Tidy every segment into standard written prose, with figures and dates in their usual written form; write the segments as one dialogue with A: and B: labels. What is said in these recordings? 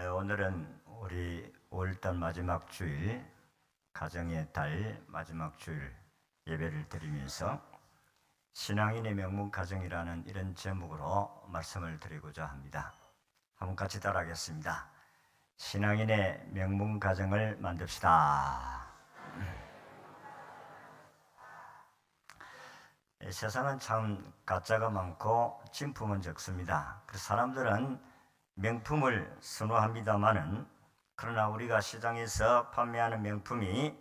A: 오늘은 우리 5월달 마지막 주일, 가정의 달 마지막 주일 예배를 드리면서 신앙인의 명문 가정이라는 이런 제목으로 말씀을 드리고자 합니다. 한번 같이 따라하겠습니다. 신앙인의 명문 가정을 만듭시다. 세상은 참 가짜가 많고 진품은 적습니다. 그래서 사람들은 명품을 선호합니다마는, 그러나 우리가 시장에서 판매하는 명품이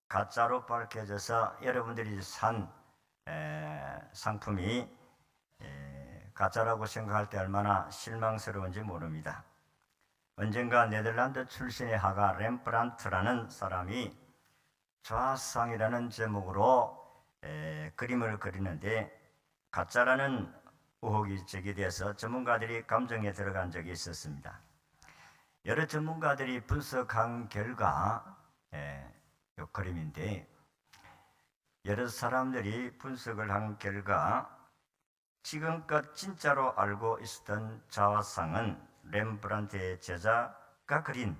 A: 가짜로 밝혀져서 여러분들이 산 상품이 가짜라고 생각할 때 얼마나 실망스러운지 모릅니다. 언젠가 네덜란드 출신의 화가 렘브란트라는 사람이 좌상이라는 제목으로 그림을 그리는데, 가짜라는 의혹이 제기돼서 전문가들이 감정에 들어간 적이 있었습니다. 여러 전문가들이 분석한 결과, 이 그림인데, 여러 사람들이 분석을 한 결과 지금껏 진짜로 알고 있었던 좌상은 렘브란트의 제자가 그린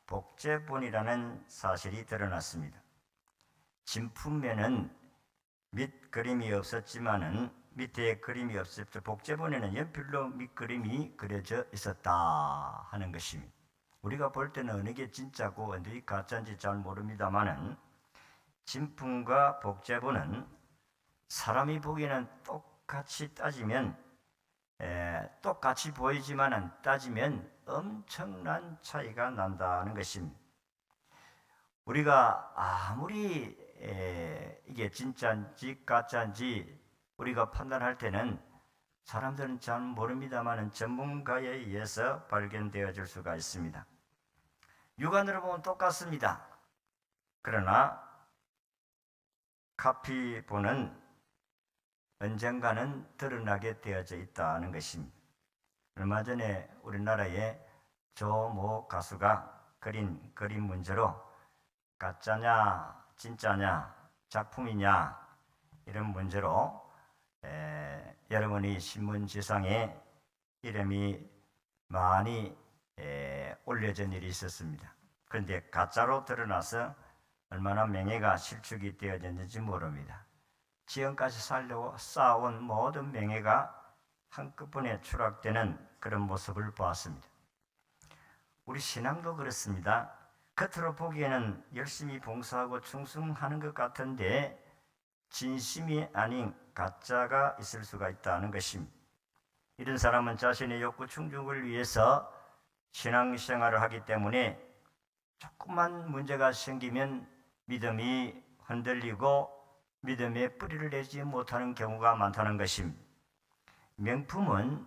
A: 복제본이라는 사실이 드러났습니다. 진품에는 밑 그림이 없었지만은 밑에 그림이 없었죠. 복제본에는 연필로 밑그림이 그려져 있었다 하는 것입니다. 우리가 볼 때는 어느 게 진짜고 어느 게 가짜인지 잘 모릅니다만은, 진품과 복제본은 사람이 보기에는 똑같이 따지면 똑같이 보이지만은 따지면 엄청난 차이가 난다는 것입니다. 우리가 아무리 이게 진짜인지 가짜인지 우리가 판단할 때는 사람들은 잘 모릅니다만 전문가에 의해서 발견되어질 수가 있습니다. 육안으로 보면 똑같습니다. 그러나 카피본은 언젠가는 드러나게 되어져 있다는 것입니다. 얼마 전에 우리나라의 조모 가수가 그린 그림 문제로 가짜냐 진짜냐 작품이냐 이런 문제로 여러분이 신문지상에 이름이 많이 올려진 일이 있었습니다. 그런데 가짜로 드러나서 얼마나 명예가 실축이 되어졌는지 모릅니다. 지금까지 살려고 쌓아온 모든 명예가 한꺼번에 추락되는 그런 모습을 보았습니다. 우리 신앙도 그렇습니다. 겉으로 보기에는 열심히 봉사하고 충성하는 것 같은데 진심이 아닌 가짜가 있을 수가 있다는 것입니다. 이런 사람은 자신의 욕구 충족을 위해서 신앙생활을 하기 때문에 조금만 문제가 생기면 믿음이 흔들리고 믿음의 뿌리를 내지 못하는 경우가 많다는 것입니다. 명품은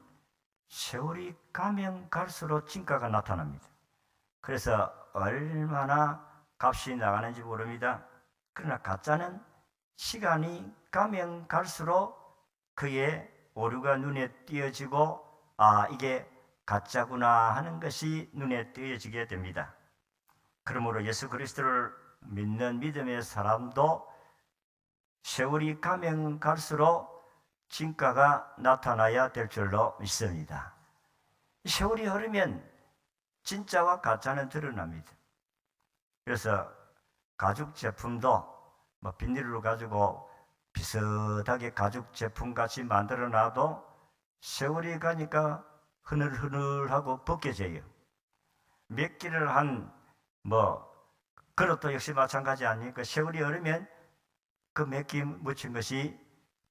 A: 세월이 가면 갈수록 진가가 나타납니다. 그래서 얼마나 값이 나가는지 모릅니다. 그러나 가짜는 시간이 가면 갈수록 그의 오류가 눈에 띄어지고 이게 가짜구나 하는 것이 눈에 띄어지게 됩니다. 그러므로 예수 그리스도를 믿는 믿음의 사람도 세월이 가면 갈수록 진가가 나타나야 될 줄로 믿습니다. 세월이 흐르면 진짜와 가짜는 드러납니다. 그래서 가죽 제품도 비닐로 가지고 비슷하게 가죽 제품 같이 만들어 놔도 세월이 가니까 흐늘흐늘하고 벗겨져요. 몇 개를 한 그릇도 역시 마찬가지 아닙니까? 세월이 흐르면 그 몇 개 묻힌 것이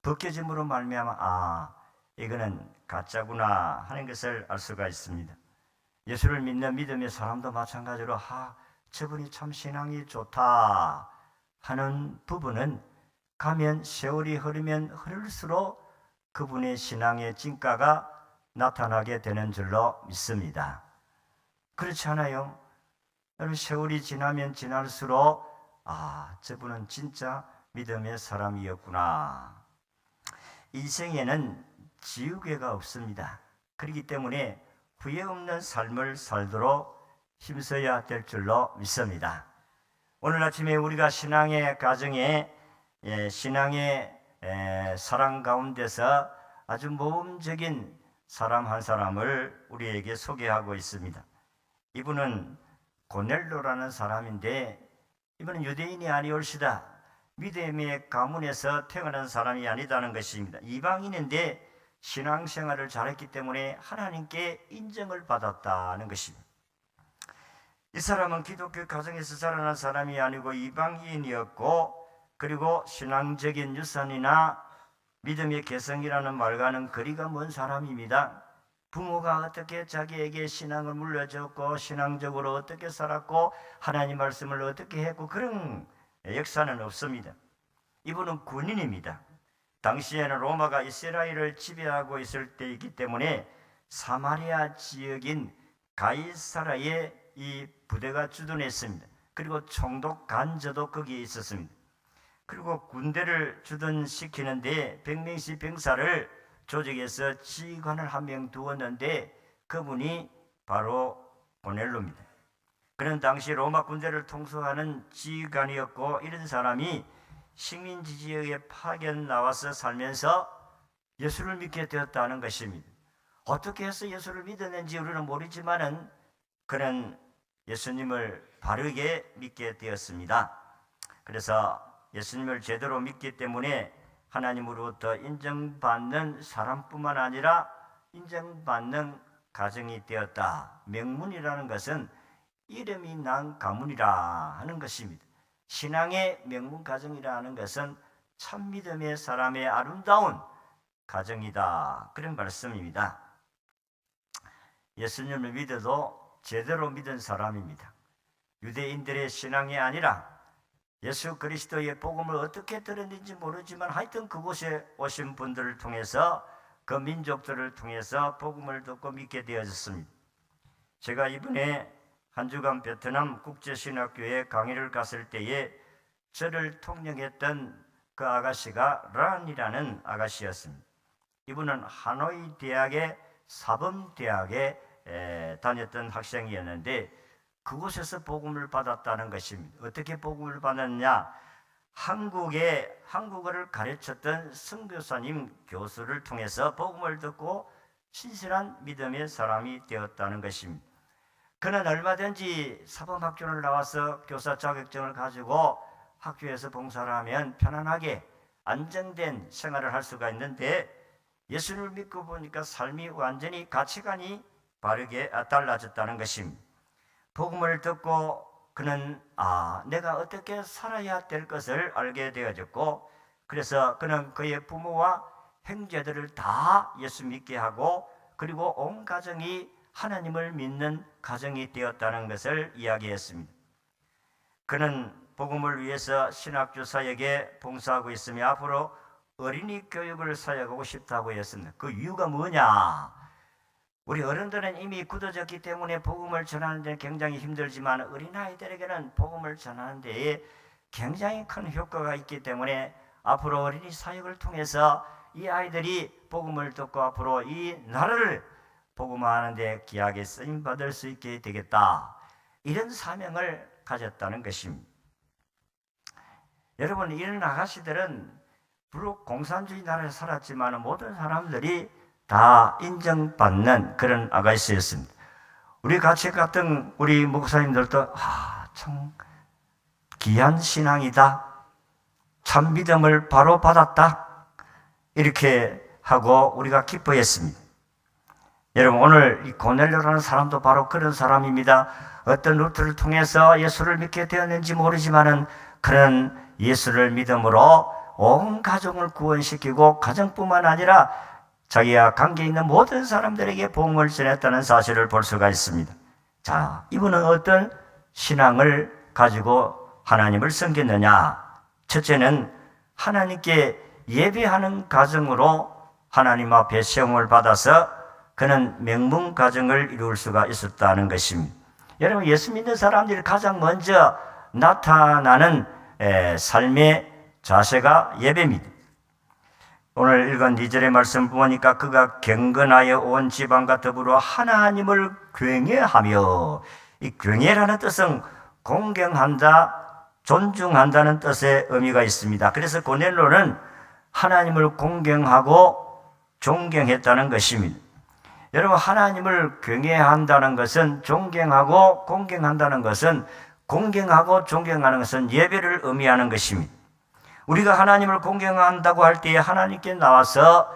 A: 벗겨짐으로 말미암아 이거는 가짜구나 하는 것을 알 수가 있습니다. 예수를 믿는 믿음의 사람도 마찬가지로 저분이 참 신앙이 좋다 하는 부분은 가면 세월이 흐르면 흐를수록 그분의 신앙의 진가가 나타나게 되는 줄로 믿습니다. 그렇지 않아요? 여러분, 세월이 지나면 지날수록 저분은 진짜 믿음의 사람이었구나. 인생에는 지우개가 없습니다. 그렇기 때문에 후회 없는 삶을 살도록 힘써야 될 줄로 믿습니다. 오늘 아침에 우리가 신앙의 가정에 신앙의 사랑 가운데서 아주 모범적인 사람 한 사람을 우리에게 소개하고 있습니다. 이분은 고넬로라는 사람인데 이분은 유대인이 아니올시다. 믿음의 가문에서 태어난 사람이 아니다는 것입니다. 이방인인데 신앙생활을 잘했기 때문에 하나님께 인정을 받았다는 것입니다. 이 사람은 기독교 가정에서 자라난 사람이 아니고 이방인이었고, 그리고 신앙적인 유산이나 믿음의 개성이라는 말과는 거리가 먼 사람입니다. 부모가 어떻게 자기에게 신앙을 물려줬고 신앙적으로 어떻게 살았고 하나님 말씀을 어떻게 했고 그런 역사는 없습니다. 이분은 군인입니다. 당시에는 로마가 이스라엘을 지배하고 있을 때이기 때문에 사마리아 지역인 가이사라에 이 부대가 주둔했습니다. 그리고 총독 간저도 거기에 있었습니다. 그리고 군대를 주둔시키는데 100명씩 병사를 조직해서 지휘관을 한 명 두었는데 그분이 바로 고넬로입니다. 그는 당시 로마 군대를 통솔하는 지휘관이었고, 이런 사람이 식민지 지역에 파견 나와서 살면서 예수를 믿게 되었다는 것입니다. 어떻게 해서 예수를 믿었는지 우리는 모르지만은 그는 예수님을 바르게 믿게 되었습니다. 그래서 예수님을 제대로 믿기 때문에 하나님으로부터 인정받는 사람뿐만 아니라 인정받는 가정이 되었다. 명문이라는 것은 이름이 난 가문이라 하는 것입니다. 신앙의 명문 가정이라 하는 것은 참 믿음의 사람의 아름다운 가정이다, 그런 말씀입니다. 예수님을 믿어도 제대로 믿은 사람입니다. 유대인들의 신앙이 아니라 예수 그리스도의 복음을 어떻게 들었는지 모르지만 하여튼 그곳에 오신 분들을 통해서, 그 민족들을 통해서 복음을 듣고 믿게 되어졌습니다. 제가 이번에 한 주간 베트남 국제신학교에 강의를 갔을 때에 저를 통역했던 그 아가씨가 란이라는 아가씨였습니다. 이분은 하노이 대학의 사범대학에 다녔던 학생이었는데 그곳에서 복음을 받았다는 것입니다. 어떻게 복음을 받았냐? 한국어를 가르쳤던 선교사님 교수를 통해서 복음을 듣고 신실한 믿음의 사람이 되었다는 것입니다. 그는 얼마든지 사범학교를 나와서 교사 자격증을 가지고 학교에서 봉사를 하면 편안하게 안정된 생활을 할 수가 있는데, 예수를 믿고 보니까 삶이 완전히 가치관이 바르게 달라졌다는 것입니다. 복음을 듣고 그는 내가 어떻게 살아야 될 것을 알게 되어졌고, 그래서 그는 그의 부모와 형제들을 다 예수 믿게 하고, 그리고 온 가정이 하나님을 믿는 가정이 되었다는 것을 이야기했습니다. 그는 복음을 위해서 신학교 사역에 봉사하고 있으며 앞으로 어린이 교육을 사역하고 싶다고 했습니다. 그 이유가 뭐냐? 우리 어른들은 이미 굳어졌기 때문에 복음을 전하는 데 굉장히 힘들지만 어린아이들에게는 복음을 전하는 데에 굉장히 큰 효과가 있기 때문에 앞으로 어린이 사역을 통해서 이 아이들이 복음을 듣고 앞으로 이 나라를 복음화하는 데 귀하게 쓰임받을 수 있게 되겠다, 이런 사명을 가졌다는 것입니다. 여러분, 이런 아가씨들은 비록 공산주의 나라에 살았지만 모든 사람들이 다 인정받는 그런 아가씨였습니다. 우리 같이 갔던 우리 목사님들도 참 귀한 신앙이다, 참 믿음을 바로 받았다, 이렇게 하고 우리가 기뻐했습니다. 여러분, 오늘 이 고넬료라는 사람도 바로 그런 사람입니다. 어떤 루트를 통해서 예수를 믿게 되었는지 모르지만은 그는 예수를 믿음으로 온 가족을 구원시키고 가정뿐만 아니라 자기와 관계 있는 모든 사람들에게 복음을 전했다는 사실을 볼 수가 있습니다. 자, 이분은 어떤 신앙을 가지고 하나님을 섬겼느냐? 첫째는 하나님께 예배하는 가정으로 하나님 앞에 시험을 받아서 그는 명문 가정을 이룰 수가 있었다는 것입니다. 여러분, 예수 믿는 사람들이 가장 먼저 나타나는 삶의 자세가 예배입니다. 오늘 읽은 2절의 말씀 보니까 그가 경건하여 온 지방과 더불어 하나님을 경외하며, 이 경외라는 뜻은 공경한다, 존중한다는 뜻의 의미가 있습니다. 그래서 고넬로는 하나님을 공경하고 존경했다는 것입니다. 여러분, 하나님을 경외한다는 것은 존경하고 공경한다는 것은, 공경하고 존경하는 것은 예배를 의미하는 것입니다. 우리가 하나님을 공경한다고 할 때에 하나님께 나와서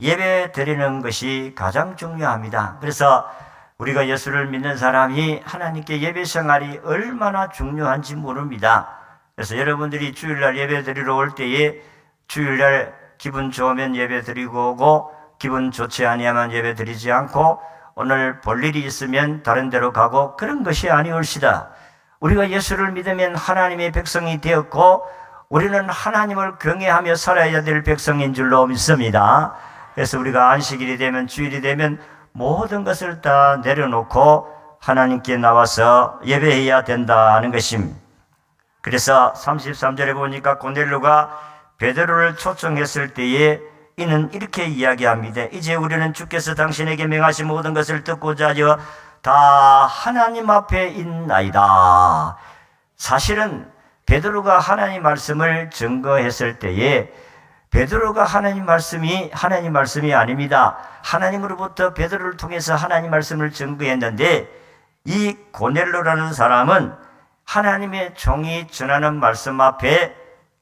A: 예배 드리는 것이 가장 중요합니다. 그래서 우리가 예수를 믿는 사람이 하나님께 예배 생활이 얼마나 중요한지 모릅니다. 그래서 여러분들이 주일날 예배 드리러 올 때에 주일날 기분 좋으면 예배 드리고 오고, 기분 좋지 아니하면 예배 드리지 않고, 오늘 볼 일이 있으면 다른 데로 가고, 그런 것이 아니올시다. 우리가 예수를 믿으면 하나님의 백성이 되었고, 우리는 하나님을 경외하며 살아야 될 백성인 줄로 믿습니다. 그래서 우리가 안식일이 되면, 주일이 되면 모든 것을 다 내려놓고 하나님께 나와서 예배해야 된다는 것입니다. 그래서 33절에 보니까 고넬료가 베드로를 초청했을 때에 이는 이렇게 이야기합니다. 이제 우리는 주께서 당신에게 명하신 모든 것을 듣고자 하여 다 하나님 앞에 있나이다. 사실은 베드로가 하나님 말씀을 증거했을 때에 베드로가 하나님 말씀이 아닙니다. 하나님으로부터 베드로를 통해서 하나님 말씀을 증거했는데, 이 고넬료라는 사람은 하나님의 종이 전하는 말씀 앞에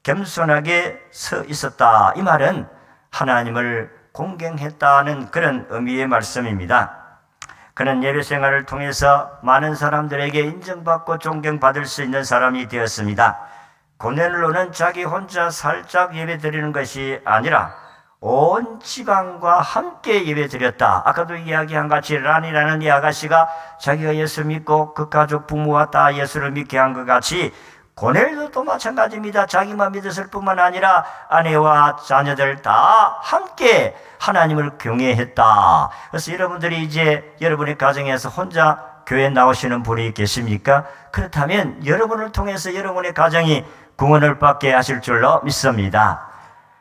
A: 겸손하게 서 있었다. 이 말은 하나님을 공경했다는 그런 의미의 말씀입니다. 그는 예배 생활을 통해서 많은 사람들에게 인정받고 존경받을 수 있는 사람이 되었습니다. 고넬료는 자기 혼자 살짝 예배 드리는 것이 아니라 온 지방과 함께 예배 드렸다. 아까도 이야기한 같이 란이라는 이 아가씨가 자기가 예수 믿고 그 가족 부모와 다 예수를 믿게 한 것 같이 고넬료도 마찬가지입니다. 자기만 믿었을 뿐만 아니라 아내와 자녀들 다 함께 하나님을 경외했다. 그래서 여러분들이 이제 여러분의 가정에서 혼자 교회 나오시는 분이 계십니까? 그렇다면 여러분을 통해서 여러분의 가정이 구원을 받게 하실 줄로 믿습니다.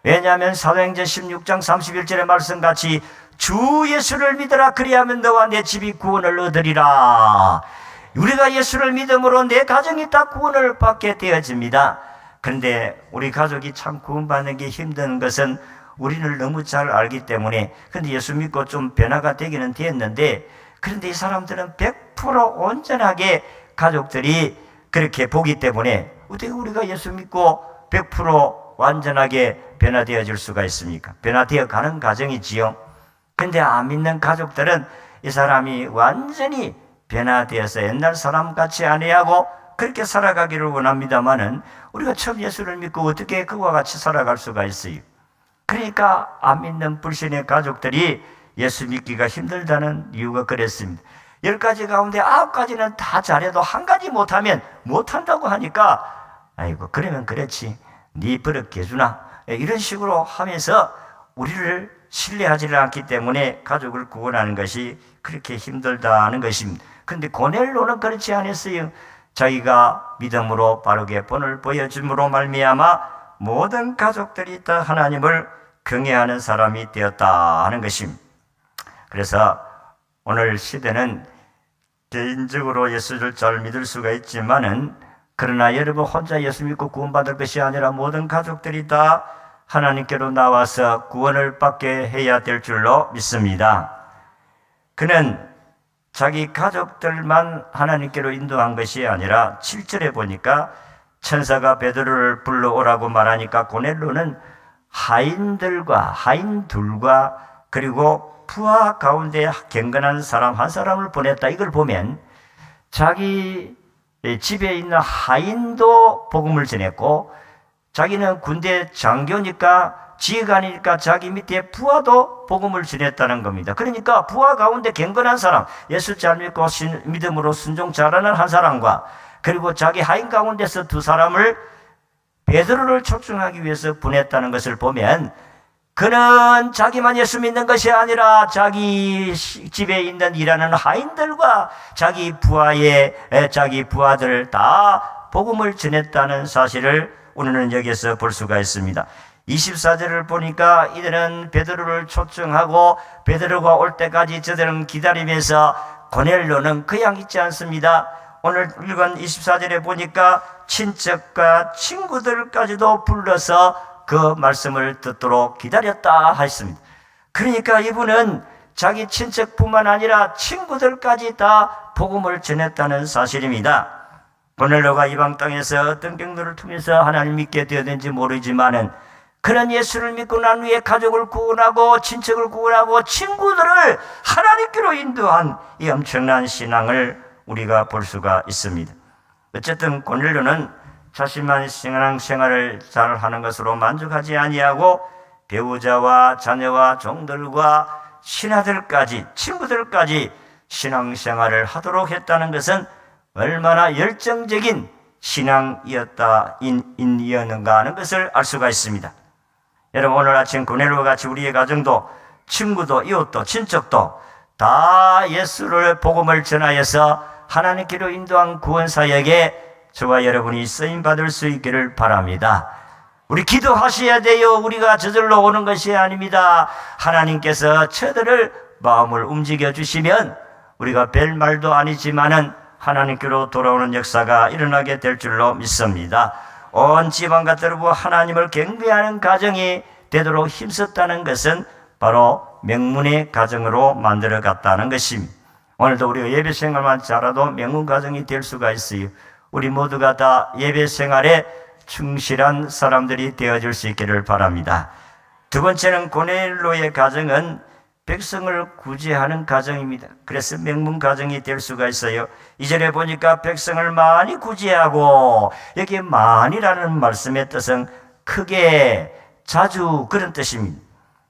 A: 왜냐하면 사도행전 16장 31절의 말씀같이 주 예수를 믿으라, 그리하면 너와 내 집이 구원을 얻으리라. 우리가 예수를 믿음으로 내 가정이 다 구원을 받게 되어집니다. 그런데 우리 가족이 참 구원받는 게 힘든 것은 우리를 너무 잘 알기 때문에, 근데 예수 믿고 좀 변화가 되기는 됐는데, 그런데 이 사람들은 100% 온전하게 가족들이 그렇게 보기 때문에 어떻게 우리가 예수 믿고 100% 완전하게 변화되어질 수가 있습니까? 변화되어 가는 과정이지요. 근데 안 믿는 가족들은 이 사람이 완전히 변화되어서 옛날 사람같이 아내하고 그렇게 살아가기를 원합니다마는 우리가 처음 예수를 믿고 어떻게 그와 같이 살아갈 수가 있어요? 그러니까 안 믿는 불신의 가족들이 예수 믿기가 힘들다는 이유가 그랬습니다. 10가지 가운데 9가지는 다 잘해도 한 가지 못하면 못한다고 하니까, 아이고 그러면 그렇지, 네 버릇 해주나, 이런 식으로 하면서 우리를 신뢰하지를 않기 때문에 가족을 구원하는 것이 그렇게 힘들다는 것입니다. 그런데 고넬료는 그렇지 않았어요. 자기가 믿음으로 바르게 본을 보여줌으로 말미암아 모든 가족들이 다 하나님을 경외하는 사람이 되었다 하는 것입니다. 그래서 오늘 시대는 개인적으로 예수를 잘 믿을 수가 있지만은, 그러나 여러분 혼자 예수 믿고 구원받을 것이 아니라 모든 가족들이 다 하나님께로 나와서 구원을 받게 해야 될 줄로 믿습니다. 그는 자기 가족들만 하나님께로 인도한 것이 아니라 7절에 보니까 천사가 베드로를 불러오라고 말하니까 고넬료는 하인들과 그리고 부하 가운데 경건한 사람 한 사람을 보냈다. 이걸 보면 자기 집에 있는 하인도 복음을 전했고, 자기는 군대 장교니까 지휘관이니까 자기 밑에 부하도 복음을 전했다는 겁니다. 그러니까 부하 가운데 경건한 사람, 예수 잘 믿고 믿음으로 순종 잘하는 한 사람과, 그리고 자기 하인 가운데서 2사람을 베드로를 초청하기 위해서 보냈다는 것을 보면, 그는 자기만 예수 믿는 것이 아니라 자기 집에 있는 일하는 하인들과 자기 부하들 다 복음을 전했다는 사실을 우리는 여기서 볼 수가 있습니다. 24절을 보니까 이들은 베드로를 초청하고 베드로가 올 때까지 저들은 기다리면서, 고넬료는 그냥 있지 않습니다. 오늘 읽은 24절에 보니까 친척과 친구들까지도 불러서 그 말씀을 듣도록 기다렸다 하였습니다. 그러니까 이분은 자기 친척뿐만 아니라 친구들까지 다 복음을 전했다는 사실입니다. 고넬료가 이방 땅에서 어떤 경로를 통해서 하나님 믿게 되었는지 모르지만은 그런 예수를 믿고 난 후에 가족을 구원하고 친척을 구원하고 친구들을 하나님께로 인도한 이 엄청난 신앙을 우리가 볼 수가 있습니다. 어쨌든 고넬료는 자신만 신앙생활을 잘 하는 것으로 만족하지 아니하고 배우자와 자녀와 종들과 신하들까지 친구들까지 신앙생활을 하도록 했다는 것은 얼마나 열정적인 신앙이었는가 하는 것을 알 수가 있습니다. 여러분, 오늘 아침 고넬료와 같이 우리의 가정도 친구도 이웃도 친척도 다 예수를 복음을 전하여서 하나님께로 인도한 구원사역에 저와 여러분이 쓰임받을 수 있기를 바랍니다. 우리 기도하셔야 돼요. 우리가 저절로 오는 것이 아닙니다. 하나님께서 저들을 마음을 움직여 주시면 우리가 별 말도 아니지만은 하나님께로 돌아오는 역사가 일어나게 될 줄로 믿습니다. 온 지방과 들고 하나님을 경배하는 가정이 되도록 힘썼다는 것은 바로 명문의 가정으로 만들어 갔다는 것입니다. 오늘도 우리가 예배 생활만 잘해도 명문 가정이 될 수가 있어요. 우리 모두가 다 예배 생활에 충실한 사람들이 되어줄 수 있기를 바랍니다. 두 번째는 고넬료의 가정은 백성을 구제하는 가정입니다. 그래서 명문 가정이 될 수가 있어요. 2절에 보니까 백성을 많이 구제하고, 여기 많이라는 말씀의 뜻은 크게, 자주 그런 뜻입니다.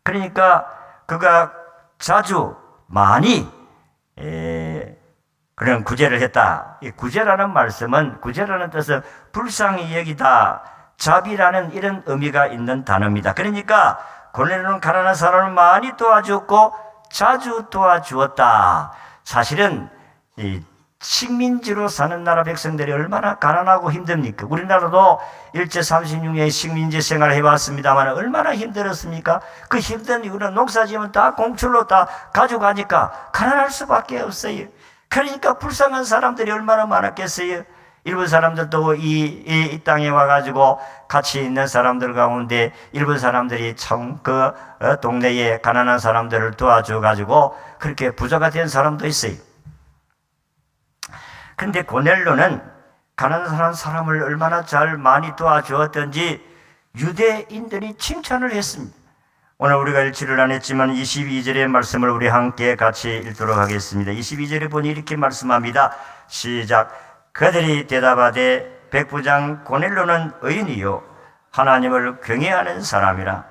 A: 그러니까 그가 자주 많이 그런 구제를 했다. 이 구제라는 말씀은, 구제라는 뜻은 불쌍히 여기다, 자비라는 이런 의미가 있는 단어입니다. 그러니까 고넬료는 가난한 사람을 많이 도와주었고 자주 도와주었다. 사실은 이 식민지로 사는 나라 백성들이 얼마나 가난하고 힘듭니까? 우리나라도 일제 36년의 식민지 생활을 해봤습니다만 얼마나 힘들었습니까? 그 힘든 이유는 농사지으면 다 공출로 다 가져가니까 가난할 수밖에 없어요. 그러니까 불쌍한 사람들이 얼마나 많았겠어요. 일본 사람들도 이 땅에 와가지고 같이 있는 사람들 가운데 일본 사람들이 참 그 동네에 가난한 사람들을 도와줘가지고 그렇게 부자가 된 사람도 있어요. 근데 고넬료는 가난한 사람을 얼마나 잘 많이 도와주었던지 유대인들이 칭찬을 했습니다. 오늘 우리가 읽지를 않았지만 22절의 말씀을 우리 함께 같이 읽도록 하겠습니다. 22절에 보니 이렇게 말씀합니다. 시작. 그들이 대답하되 백부장 고넬료는 의인이요 하나님을 경외하는 사람이라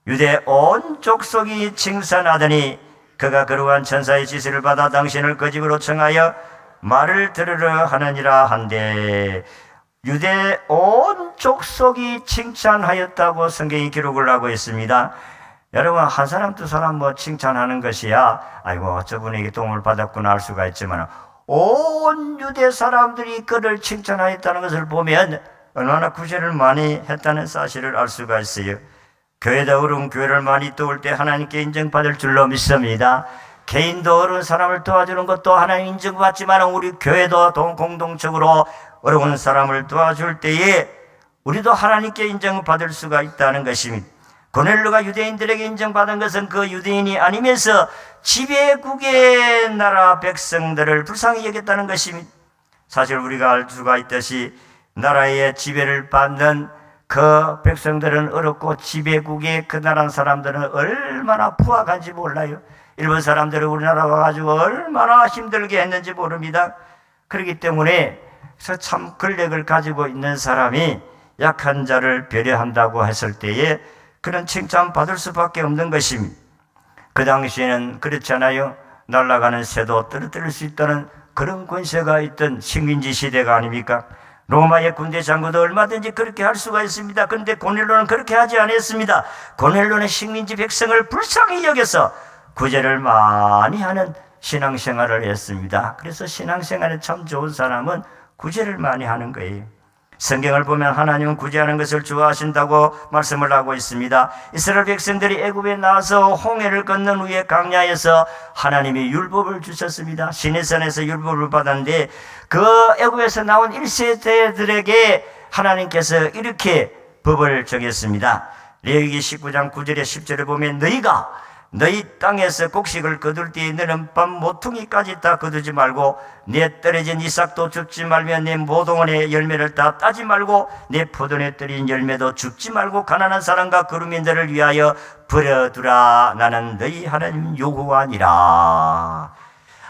A: 유대 온 족속이 칭찬하더니 그가 거룩한 천사의 지시를 받아 당신을 거짓으로 청하여 말을 들으려 하느니라 한데, 유대 온 족속이 칭찬하였다고 성경이 기록을 하고 있습니다. 여러분, 한 사람 두 사람 뭐 칭찬하는 것이야 아이고 저분에게 도움을 받았구나 할 수가 있지만 온 유대 사람들이 그를 칭찬하였다는 것을 보면 얼마나 구제를 많이 했다는 사실을 알 수가 있어요. 교회도 어려운 교회를 많이 도울 때 하나님께 인정받을 줄로 믿습니다. 개인도 어려운 사람을 도와주는 것도 하나님 인정받지만 우리 교회도 공동적으로 어려운 사람을 도와줄 때에 우리도 하나님께 인정받을 수가 있다는 것입니다. 고넬료가 유대인들에게 인정받은 것은 그 유대인이 아니면서 지배국의 나라 백성들을 불쌍히 여겼다는 것입니다. 사실 우리가 알 수가 있듯이 나라의 지배를 받는 그 백성들은 어렵고 지배국의 그 나라 사람들은 얼마나 부악한지 몰라요. 일본 사람들은 우리나라 와가지고 얼마나 힘들게 했는지 모릅니다. 그렇기 때문에 참 권력을 가지고 있는 사람이 약한 자를 배려한다고 했을 때에 그런 칭찬받을 수밖에 없는 것입니다. 그 당시에는 그렇잖아요. 날아가는 새도 떨어뜨릴 수 있다는 그런 권세가 있던 식민지 시대가 아닙니까? 로마의 군대 장군도 얼마든지 그렇게 할 수가 있습니다. 그런데 고넬료는 그렇게 하지 않았습니다. 고넬료는 식민지 백성을 불쌍히 여겨서 구제를 많이 하는 신앙생활을 했습니다. 그래서 신앙생활에 참 좋은 사람은 구제를 많이 하는 거예요. 성경을 보면 하나님은 구제하는 것을 좋아하신다고 말씀을 하고 있습니다. 이스라엘 백성들이 애굽에 나와서 홍해를 건넌 후에 광야에서 하나님이 율법을 주셨습니다. 시내산에서 율법을 받았는데 그 애굽에서 나온 1세대들에게 하나님께서 이렇게 법을 정했습니다. 레위기 19장 9절에 10절에 보면 너희가 너희 땅에서 곡식을 거둘 때에 너는 밤 모퉁이까지 다 거두지 말고 내 떨어진 이삭도 줍지 말며 내 모동원의 열매를 다 따지 말고 내 포도원에 떨어진 열매도 줍지 말고 가난한 사람과 거루민들을 위하여 버려두라. 나는 너희 하나님 여호와니라.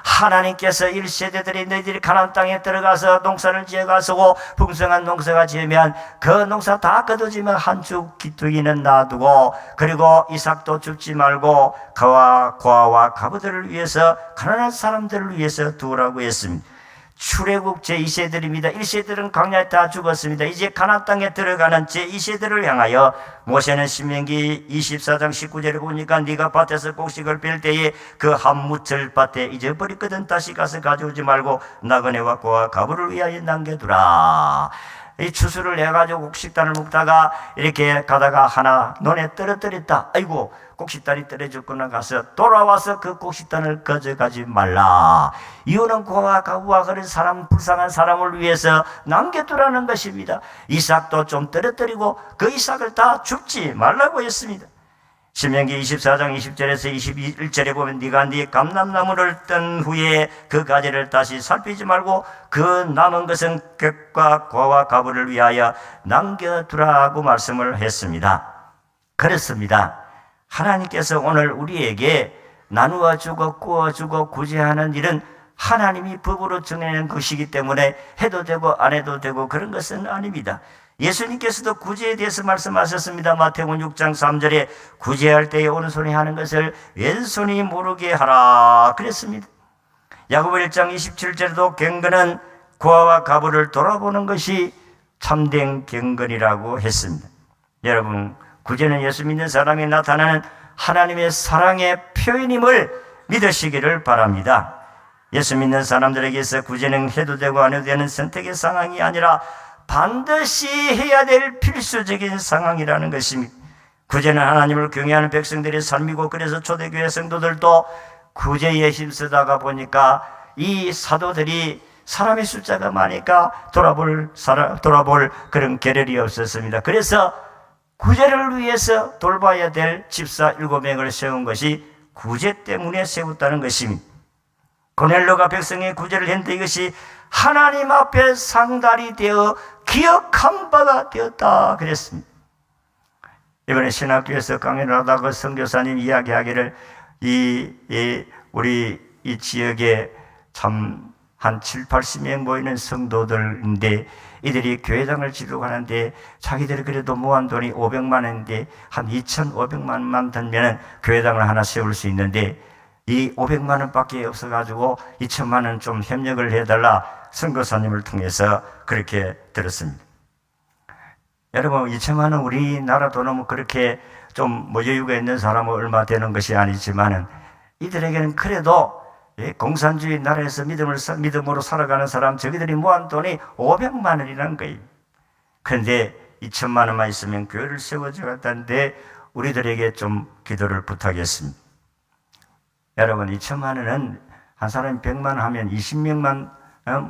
A: 하나님께서 1세대들이 너희들이 가나안 땅에 들어가서 농사를 지어가서 풍성한 농사가 지으면 그 농사 다 거두지면 한 주 기뚜기는 놔두고, 그리고 이삭도 줍지 말고 고아와 가부들을 위해서, 가난한 사람들을 위해서 두라고 했습니다. 출애굽 제2세들입니다. 1세들은 광야에 다 죽었습니다. 이제 가나안 땅에 들어가는 제2세들을 향하여 모세는 신명기 24장 19절에 보니까 네가 밭에서 곡식을 뺄 때에 그 한 무철 밭에 잊어버렸거든 다시 가서 가져오지 말고 나그네와 고아 가부를 위하여 남겨두라. 이 추수를 해가지고 곡식단을 먹다가 이렇게 가다가 하나 논에 떨어뜨렸다. 아이고, 곡식단이 떨어졌구나. 가서 돌아와서 그 곡식단을 가져가지 말라. 이유는 고아 가부와 그런 사람, 불쌍한 사람을 위해서 남겨두라는 것입니다. 이삭도 좀 떨어뜨리고 그 이삭을 다 줍지 말라고 했습니다. 신명기 24장 20절에서 21절에 보면 네가 네 감람나무를 뜬 후에 그 가지를 다시 살피지 말고 그 남은 것은 객과 고아와 가부를 위하여 남겨두라고 말씀을 했습니다. 그렇습니다. 하나님께서 오늘 우리에게 나누어 주고 구워 주고 구제하는 일은 하나님이 법으로 정해낸 것이기 때문에 해도 되고 안 해도 되고 그런 것은 아닙니다. 예수님께서도 구제에 대해서 말씀하셨습니다. 마태복음 6장 3절에 구제할 때에 오른손이 하는 것을 왼손이 모르게 하라 그랬습니다. 야고보 1장 27절에도 경건은 고아와 가부를 돌아보는 것이 참된 경건이라고 했습니다. 여러분, 구제는 예수 믿는 사람이 나타나는 하나님의 사랑의 표현임을 믿으시기를 바랍니다. 예수 믿는 사람들에게서 구제는 해도 되고 안 해도 되는 선택의 상황이 아니라 반드시 해야 될 필수적인 상황이라는 것입니다. 구제는 하나님을 경외하는 백성들의 삶이고, 그래서 초대교회 성도들도 구제에 힘쓰다가 보니까 이 사도들이 사람의 숫자가 많으니까 돌아볼 그런 계렬이 없었습니다. 그래서 구제를 위해서 돌봐야 될 집사 7명을 세운 것이 구제 때문에 세웠다는 것입니다. 고넬료가 백성의 구제를 했는데 이것이 하나님 앞에 상달이 되어 기억한 바가 되었다 그랬습니다. 이번에 신학교에서 강연을 하다가 선교사님 이야기하기를 우리 이 지역에 참 한 7, 80명 모이는 성도들인데 이들이 교회당을 지르고 하는데 자기들이 그래도 모은 돈이 500만 원인데 한 2,500만 원만 들면 교회당을 하나 세울 수 있는데 이 500만 원밖에 없어가지고 2천만 원 좀 협력을 해달라 선교사님을 통해서 그렇게 들었습니다. 여러분, 2천만 원 우리나라 돈은 뭐 그렇게 좀 여유가 있는 사람은 얼마 되는 것이 아니지만은 이들에게는 그래도 공산주의 나라에서 믿음으로 살아가는 사람, 저기들이 모은 돈이 500만 원이라는 거예요. 그런데 2천만 원만 있으면 교회를 세워주겠다는데 우리들에게 좀 기도를 부탁했습니다. 여러분, 2천만 원은 한 사람이 100만 원 하면 20명만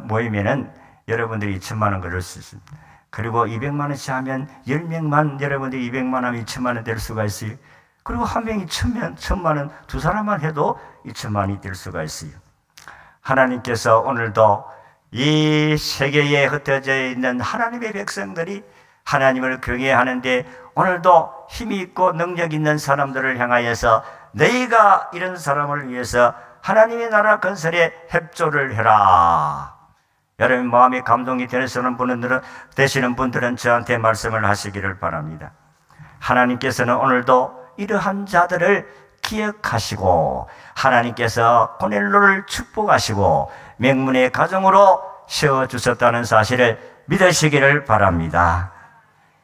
A: 모이면은 여러분들이 2천만 원 걸을 수 있습니다. 그리고 200만 원씩 하면 10명만 여러분들이 200만 하면 2천만 원 될 수가 있어요. 그리고 한 명이 1,000만 원, 두 사람만 해도 2천만 원이 될 수가 있어요. 하나님께서 오늘도 이 세계에 흩어져 있는 하나님의 백성들이 하나님을 경외하는데 오늘도 힘이 있고 능력 있는 사람들을 향하여서 너희가 이런 사람을 위해서 하나님의 나라 건설에 협조를 해라. 여러분 마음이 감동이 되시는 분들은 저한테 말씀을 하시기를 바랍니다. 하나님께서는 오늘도 이러한 자들을 기억하시고 하나님께서 고넬료를 축복하시고 명문의 가정으로 세워주셨다는 사실을 믿으시기를 바랍니다.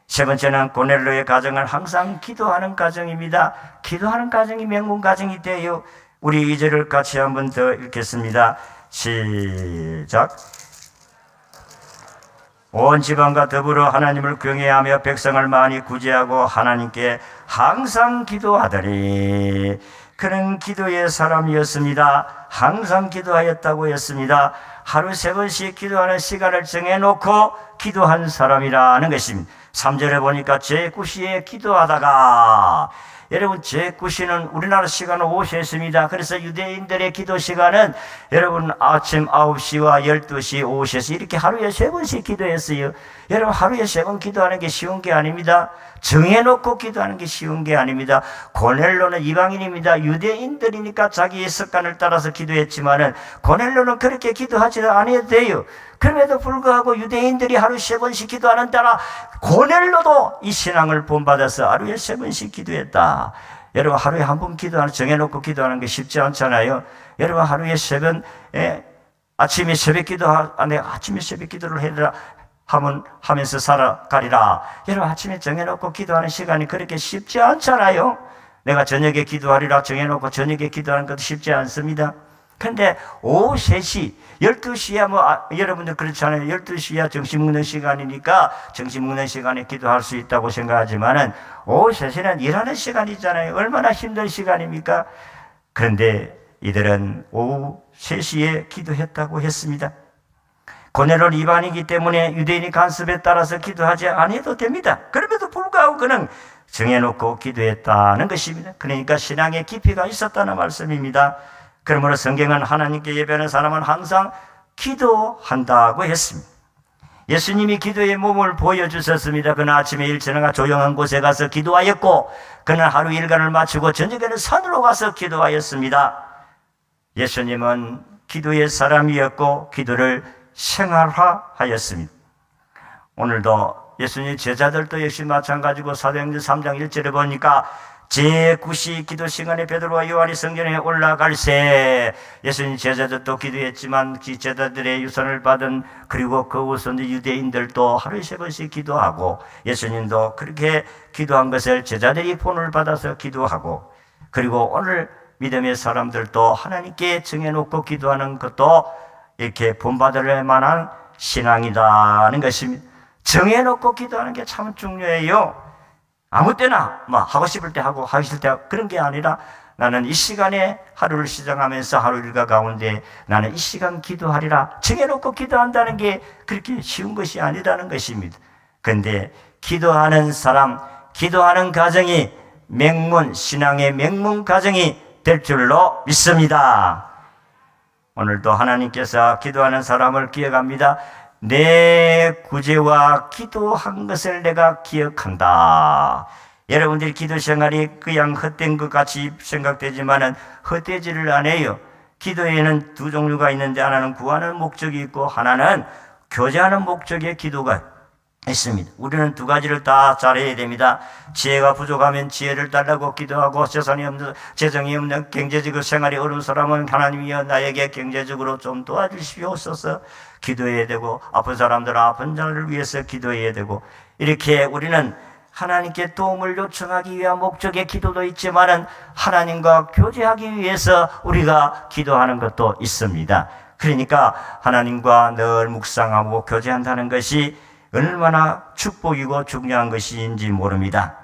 A: 세 번째는 고넬료의 가정은 항상 기도하는 가정입니다. 기도하는 가정이 명문 가정이 되어 우리 2절을 같이 한번 더 읽겠습니다. 시작. 온 집안과 더불어 하나님을 경외하며 백성을 많이 구제하고 하나님께 항상 기도하더니 그는 기도의 사람이었습니다. 항상 기도하였다고 했습니다. 하루 3번씩 기도하는 시간을 정해놓고 기도한 사람이라는 것입니다. 3절에 보니까 제9시에 기도하다가 여러분 제9시는 우리나라 시간은 오후 3시입니다. 그래서 유대인들의 기도 시간은 여러분 아침 9시와 12시, 오후 3시 이렇게 하루에 3번씩 기도했어요. 여러분 하루에 3번 기도하는 게 쉬운 게 아닙니다. 정해놓고 기도하는 게 쉬운 게 아닙니다. 고넬로는 이방인입니다. 유대인들이니까 자기의 습관을 따라서 기도했지만은 고넬로는 그렇게 기도하지 않아도 돼요. 그럼에도 불구하고 유대인들이 하루 3번씩 기도하는 따라 고넬로도 이 신앙을 본받아서 하루에 3번씩 기도했다. 여러분 하루에 한 번 기도하는, 정해놓고 기도하는 게 쉽지 않잖아요. 여러분 하루에 3번, 아침에 새벽 아침에 새벽 기도를 해라 하면서 살아가리라. 여러분 아침에 정해놓고 기도하는 시간이 그렇게 쉽지 않잖아요. 내가 저녁에 기도하리라 정해놓고 저녁에 기도하는 것도 쉽지 않습니다. 그런데 오후 3시, 12시야 여러분들 그렇잖아요. 12시야 점심 먹는 시간이니까 점심 먹는 시간에 기도할 수 있다고 생각하지만은 오후 3시는 일하는 시간이잖아요. 얼마나 힘든 시간입니까? 그런데 이들은 오후 3시에 기도했다고 했습니다. 고넬로는 이방인이기 때문에 유대인이 간섭에 따라서 기도하지 않아도 됩니다. 그럼에도 불구하고 그는 정해놓고 기도했다는 것입니다. 그러니까 신앙의 깊이가 있었다는 말씀입니다. 그러므로 성경은 하나님께 예배하는 사람은 항상 기도한다고 했습니다. 예수님이 기도의 몸을 보여주셨습니다. 그는 아침에 일어나 조용한 곳에 가서 기도하였고 그는 하루 일과를 마치고 저녁에는 산으로 가서 기도하였습니다. 예수님은 기도의 사람이었고 기도를 생활화하였습니다. 오늘도 예수님 제자들도 역시 마찬가지고 사도행전 3장 1절에 보니까 제9시 기도 시간에 베드로와 요한이 성전에 올라갈새 예수님 제자들도 기도했지만 제자들의 유산을 받은 그리고 그 우선 유대인들도 하루에 3번씩 기도하고 예수님도 그렇게 기도한 것을 제자들이 본을 받아서 기도하고 그리고 오늘 믿음의 사람들도 하나님께 정해놓고 기도하는 것도 이렇게 본받을 만한 신앙이라는 것입니다. 정해놓고 기도하는 게 참 중요해요. 아무 때나 하고 싶을 때 하고 하기 싫을 때 하고 그런 게 아니라 나는 이 시간에 하루를 시작하면서 하루 일과 가운데 나는 이 시간 기도하리라 정해놓고 기도한다는 게 그렇게 쉬운 것이 아니라는 것입니다. 그런데 기도하는 사람, 기도하는 가정이 신앙의 맹문 가정이 될 줄로 믿습니다. 오늘도 하나님께서 기도하는 사람을 기억합니다. 내 구제와 기도한 것을 내가 기억한다. 여러분들이 기도 생활이 그냥 헛된 것 같이 생각되지만은 헛되지를 않아요. 기도에는 두 종류가 있는데 하나는 구하는 목적이 있고 하나는 교제하는 목적의 기도가 있습니다. 우리는 두 가지를 다 잘해야 됩니다. 지혜가 부족하면 지혜를 달라고 기도하고 재정이 없는 경제적으로 생활이 어려운 사람은 하나님이여 나에게 경제적으로 좀 도와주시옵소서 기도해야 되고 아픈 사람들은 아픈 자를 위해서 기도해야 되고 이렇게 우리는 하나님께 도움을 요청하기 위한 목적의 기도도 있지만은 하나님과 교제하기 위해서 우리가 기도하는 것도 있습니다. 그러니까 하나님과 늘 묵상하고 교제한다는 것이 얼마나 축복이고 중요한 것인지 모릅니다.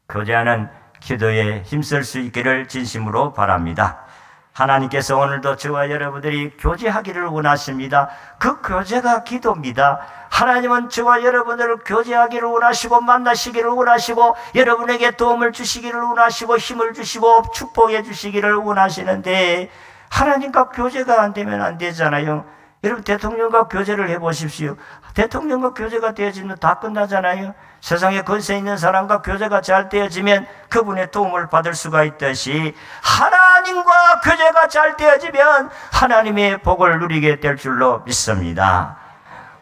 A: 교제하는 기도에 힘쓸 수 있기를 진심으로 바랍니다. 하나님께서 오늘도 저와 여러분들이 교제하기를 원하십니다. 그 교제가 기도입니다. 하나님은 저와 여러분들을 교제하기를 원하시고 만나시기를 원하시고 여러분에게 도움을 주시기를 원하시고 힘을 주시고 축복해 주시기를 원하시는데 하나님과 교제가 안 되면 안 되잖아요. 여러분 대통령과 교제를 해보십시오. 대통령과 교제가 되어지면 다 끝나잖아요. 세상에 권세 있는 사람과 교제가 잘 되어지면 그분의 도움을 받을 수가 있듯이 하나님과 교제가 잘 되어지면 하나님의 복을 누리게 될 줄로 믿습니다.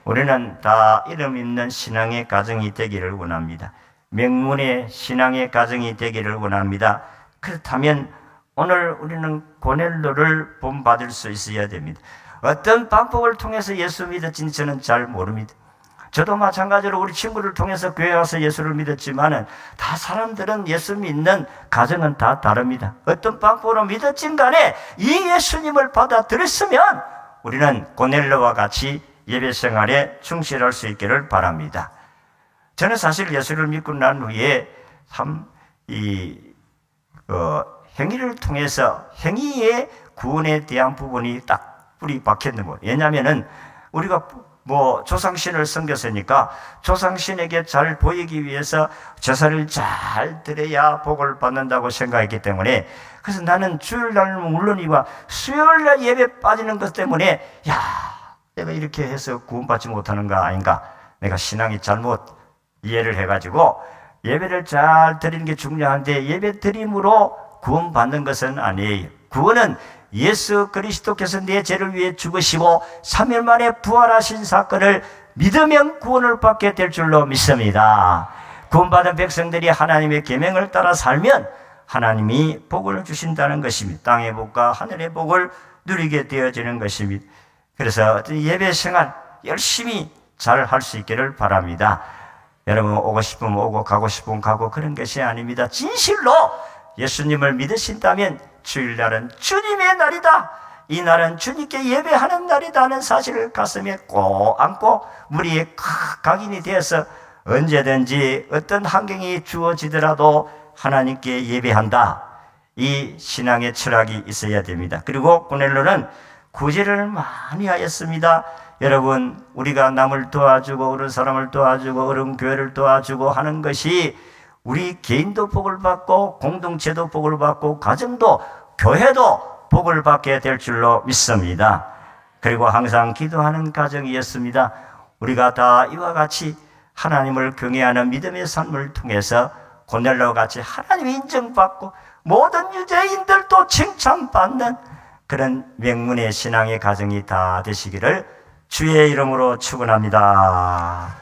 A: 우리는 다 이름 있는 신앙의 가정이 되기를 원합니다. 명문의 신앙의 가정이 되기를 원합니다. 그렇다면 오늘 우리는 고넬로를 본받을 수 있어야 됩니다. 어떤 방법을 통해서 예수 믿었는지 저는 잘 모릅니다. 저도 마찬가지로 우리 친구를 통해서 교회 와서 예수를 믿었지만은 다 사람들은 예수 믿는 가정은 다 다릅니다. 어떤 방법으로 믿었진 간에 이 예수님을 받아들였으면 우리는 고넬로와 같이 예배 생활에 충실할 수 있기를 바랍니다. 저는 사실 예수를 믿고 난 후에 행위를 통해서 행위의 구원에 대한 부분이 딱 뿌리 박혔는 거예요. 왜냐하면은 우리가 조상신을 섬겼으니까 조상신에게 잘 보이기 위해서 제사를 잘 드려야 복을 받는다고 생각했기 때문에, 그래서 나는 주일날은 물론이고 수요일날 예배 빠지는 것 때문에 내가 이렇게 해서 구원받지 못하는 거 아닌가, 내가 신앙이 잘못 이해를 해가지고 예배를 잘 드리는 게 중요한데 예배 드림으로 구원받는 것은 아니에요. 구원은 예수 그리스도께서 내 죄를 위해 죽으시고 3일 만에 부활하신 사건을 믿으면 구원을 받게 될 줄로 믿습니다. 구원받은 백성들이 하나님의 계명을 따라 살면 하나님이 복을 주신다는 것입니다. 땅의 복과 하늘의 복을 누리게 되어지는 것입니다. 그래서 예배 생활 열심히 잘 할 수 있기를 바랍니다. 여러분, 오고 싶으면 오고 가고 싶으면 가고 그런 것이 아닙니다. 진실로 예수님을 믿으신다면 주일날은 주님의 날이다, 이 날은 주님께 예배하는 날이다 하는 사실을 가슴에 꼭 안고 무리에 각인이 되어서 언제든지 어떤 환경이 주어지더라도 하나님께 예배한다, 이 신앙의 철학이 있어야 됩니다. 그리고 고넬로는 구제를 많이 하였습니다. 여러분, 우리가 남을 도와주고 어른 사람을 도와주고 어른 교회를 도와주고 하는 것이 우리 개인도 복을 받고 공동체도 복을 받고 가정도 교회도 복을 받게 될 줄로 믿습니다. 그리고 항상 기도하는 가정이었습니다. 우리가 다 이와 같이 하나님을 경외하는 믿음의 삶을 통해서 고넬로와 같이 하나님이 인정받고 모든 유대인들도 칭찬받는 그런 명문의 신앙의 가정이 다 되시기를 주의 이름으로 축원합니다.